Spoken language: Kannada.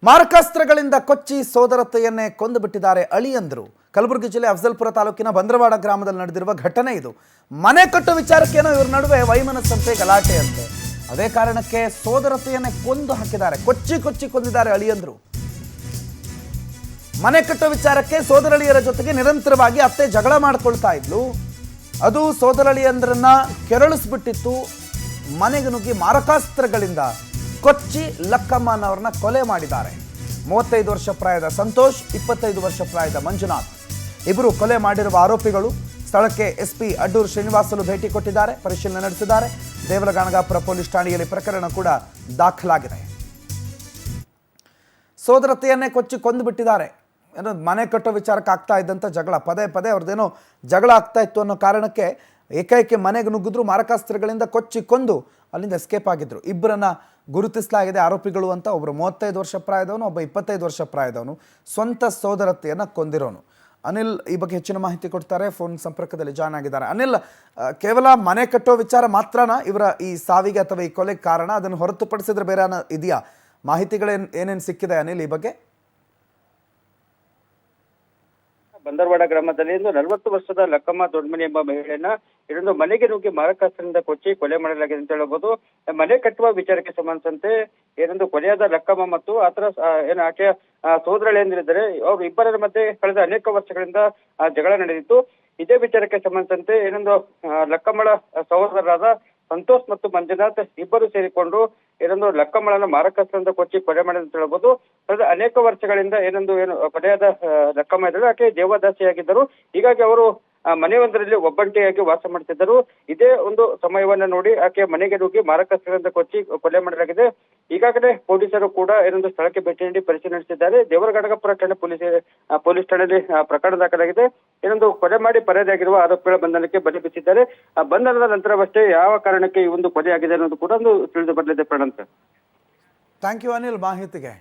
ಮಾರಕಾಸ್ತ್ರಗಳಿಂದ ಕೊಚ್ಚಿ ಸೋದರತೆಯನ್ನೇ ಕೊಂದು ಬಿಟ್ಟಿದ್ದಾರೆ ಅಳಿಯಂದ್ರು. ಕಲಬುರಗಿ ಜಿಲ್ಲೆ ಅಫಜಲ್ಪುರ ತಾಲೂಕಿನ ಬಂದ್ರವಾಡ ಗ್ರಾಮದಲ್ಲಿ ನಡೆದಿರುವ ಘಟನೆ ಇದು. ಮನೆ ಕಟ್ಟೋ ವಿಚಾರಕ್ಕೇನೋ ಇವರ ನಡುವೆ ವೈಮನಸ್ಸಂತೆ ಗಲಾಟೆ ಅಂತೆ. ಅದೇ ಕಾರಣಕ್ಕೆ ಸೋದರತೆಯನ್ನೇ ಕೊಂದು ಹಾಕಿದ್ದಾರೆ, ಕೊಚ್ಚಿ ಕೊಂದಿದ್ದಾರೆ ಅಳಿಯಂದ್ರು. ಮನೆ ಕಟ್ಟೋ ವಿಚಾರಕ್ಕೆ ಸೋದರಳಿಯರ ಜೊತೆಗೆ ನಿರಂತರವಾಗಿ ಅತ್ತೆ ಜಗಳ ಮಾಡ್ಕೊಳ್ತಾ ಇದ್ಲು. ಅದು ಸೋದರಳಿಯಂದ್ರನ್ನ ಕೆರಳಿಸ್ಬಿಟ್ಟಿತ್ತು. ಮನೆಗೆ ನುಗ್ಗಿ ಮಾರಕಾಸ್ತ್ರಗಳಿಂದ ಕೊಚ್ಚಿ ಲಕ್ಕಮ್ಮನವರನ್ನ ಕೊಲೆ ಮಾಡಿದ್ದಾರೆ. 35 ವರ್ಷ ಪ್ರಾಯದ ಸಂತೋಷ್, 25 ವರ್ಷ ಪ್ರಾಯದ ಮಂಜುನಾಥ್ ಇಬ್ಬರು ಕೊಲೆ ಮಾಡಿರುವ ಆರೋಪಿಗಳು. ಸ್ಥಳಕ್ಕೆ ಎಸ್ಪಿ ಅಡ್ಡೂರು ಶ್ರೀನಿವಾಸಲು ಭೇಟಿ ಕೊಟ್ಟಿದ್ದಾರೆ, ಪರಿಶೀಲನೆ ನಡೆಸಿದ್ದಾರೆ. ದೇವಲಗಾಣಗಾಪುರ ಪೊಲೀಸ್ ಠಾಣೆಯಲ್ಲಿ ಪ್ರಕರಣ ಕೂಡ ದಾಖಲಾಗಿದೆ. ಸೋದರತೆಯನ್ನೇ ಕೊಚ್ಚಿ ಕೊಂದು ಬಿಟ್ಟಿದ್ದಾರೆ. ಏನೋ ಮನೆ ಕಟ್ಟೋ ವಿಚಾರಕ್ಕೆ ಆಗ್ತಾ ಇದ್ದಂಥ ಜಗಳ, ಪದೇ ಅವ್ರದ್ದೇನೋ ಜಗಳ ಆಗ್ತಾ ಇತ್ತು ಅನ್ನೋ ಕಾರಣಕ್ಕೆ ಏಕೈಕೆ ಮನೆಗೆ ನುಗ್ಗಿದ್ರು. ಮಾರಕಾಸ್ತ್ರಗಳಿಂದ ಕೊಚ್ಚಿ ಕೊಂದು ಅಲ್ಲಿಂದ ಎಸ್ಕೇಪ್ ಆಗಿದ್ರು. ಇಬ್ಬರನ್ನ ಗುರುತಿಸಲಾಗಿದೆ ಆರೋಪಿಗಳು ಅಂತ. ಒಬ್ಬರು 35 ವರ್ಷ ಪ್ರಾಯದವನು, ಒಬ್ಬ 25 ವರ್ಷ ಪ್ರಾಯದವನು. ಸ್ವಂತ ಸೋದರತೆಯನ್ನು ಕೊಂದಿರೋನು. ಅನಿಲ್ ಈ ಬಗ್ಗೆ ಹೆಚ್ಚಿನ ಮಾಹಿತಿ ಕೊಡ್ತಾರೆ, ಫೋನ್ ಸಂಪರ್ಕದಲ್ಲಿ ಜಾಯ್ನ್ ಆಗಿದ್ದಾರೆ. ಅನಿಲ್, ಕೇವಲ ಮನೆ ಕಟ್ಟೋ ವಿಚಾರ ಮಾತ್ರನಾ ಇವರ ಈ ಸಾವಿಗೆ ಅಥವಾ ಈ ಕೊಲೆಗೆ ಕಾರಣ? ಅದನ್ನು ಹೊರತುಪಡಿಸಿದ್ರೆ ಬೇರೆ ಇದೆಯಾ? ಏನೇನು ಸಿಕ್ಕಿದೆ ಅನಿಲ್ ಈ ಬಗ್ಗೆ? ಬಂದರವಾಡ ಗ್ರಾಮದಲ್ಲಿ 40 ವರ್ಷದ ಲಕ್ಕಮ್ಮ ದೊಡ್ಡಮನಿ ಎಂಬ ಮಹಿಳೆಯನ್ನ ಇದೊಂದು ಮನೆಗೆ ನುಗ್ಗಿ ಮಾರಕಾಸ್ತ್ರದಿಂದ ಕೊಚ್ಚಿ ಕೊಲೆ ಮಾಡಲಾಗಿದೆ ಅಂತ ಹೇಳಬಹುದು. ಮನೆ ಕಟ್ಟುವ ವಿಚಾರಕ್ಕೆ ಸಂಬಂಧಿಸಿದಂತೆ ಏನೊಂದು ಕೊಲೆಯಾದ ಲಕ್ಕಮ್ಮ ಮತ್ತು ಆತರ ಆಕೆಯ ಸೋದರಳಿಯಂದಿರಿದ್ದಾರೆ. ಅವರು ಇಬ್ಬರ ಮಧ್ಯೆ ಕಳೆದ ಅನೇಕ ವರ್ಷಗಳಿಂದ ಜಗಳ ನಡೆದಿತ್ತು. ಇದೇ ವಿಚಾರಕ್ಕೆ ಸಂಬಂಧಿಸಿದಂತೆ ಏನೊಂದು ಲಕ್ಕಮ್ಮಳ ಸಹೋದರರಾದ ಸಂತೋಷ್ ಮತ್ತು ಮಂಜುನಾಥ್ ಇಬ್ಬರು ಸೇರಿಕೊಂಡು ಏನೊಂದು ಲಕ್ಕಮ್ಮಳನ್ನ ಮಾರಕಾಸ್ತ್ರದಿಂದ ಕೊಚ್ಚಿ ಕೊಲೆ ಮಾಡಿದ ಅಂತ ಹೇಳ್ಬೋದು. ಕಳೆದ ಅನೇಕ ವರ್ಷಗಳಿಂದ ಏನು ಕೊಲೆಯಾದ ಲಕ್ಕಮ್ಮ ಇದ್ದರು, ಆಕೆ ದೇವದಾಸಿಯಾಗಿದ್ದರು. ಹೀಗಾಗಿ ಅವರು ಮನೆಯೊಂದರಲ್ಲಿ ಒಬ್ಬಂಟಿಯಾಗಿ ವಾಸ ಮಾಡ್ತಿದ್ದರು. ಇದೇ ಒಂದು ಸಮಯವನ್ನ ನೋಡಿ ಆಕೆ ಮನೆಗೆ ನುಗ್ಗಿ ಮಾರಕಾಸ್ತ್ರದಿಂದ ಕೊಚ್ಚಿ ಕೊಲೆ ಮಾಡಲಾಗಿದೆ. ಈಗಾಗಲೇ ಪೊಲೀಸರು ಕೂಡ ಏನೊಂದು ಸ್ಥಳಕ್ಕೆ ಭೇಟಿ ನೀಡಿ ಪರಿಶೀಲನೆ ನಡೆಸಿದ್ದಾರೆ. ದೇವರಗಡಗಪುರ ಠಾಣೆ ಪೊಲೀಸ್ ಠಾಣೆಯಲ್ಲಿ ಪ್ರಕರಣ ದಾಖಲಾಗಿದೆ. ಏನೊಂದು ಕೊಲೆ ಮಾಡಿ ಪರಾರಿಯಾಗಿರುವ ಆರೋಪಿಗಳ ಬಂಧನಕ್ಕೆ ಬಲೆ ಬೀಸಿದ್ದಾರೆ. ಬಂಧನದ ನಂತರವಷ್ಟೇ ಯಾವ ಕಾರಣಕ್ಕೆ ಈ ಒಂದು ಕೊಲೆ ಆಗಿದೆ ಅನ್ನೋದು ಕೂಡ ಒಂದು ತಿಳಿದು ಬರಲಿದೆ. ಪ್ರಣಂತ, ಥ್ಯಾಂಕ್ ಯು ಅನಿಲ್ ಮಾಹಿತಿಗೆ.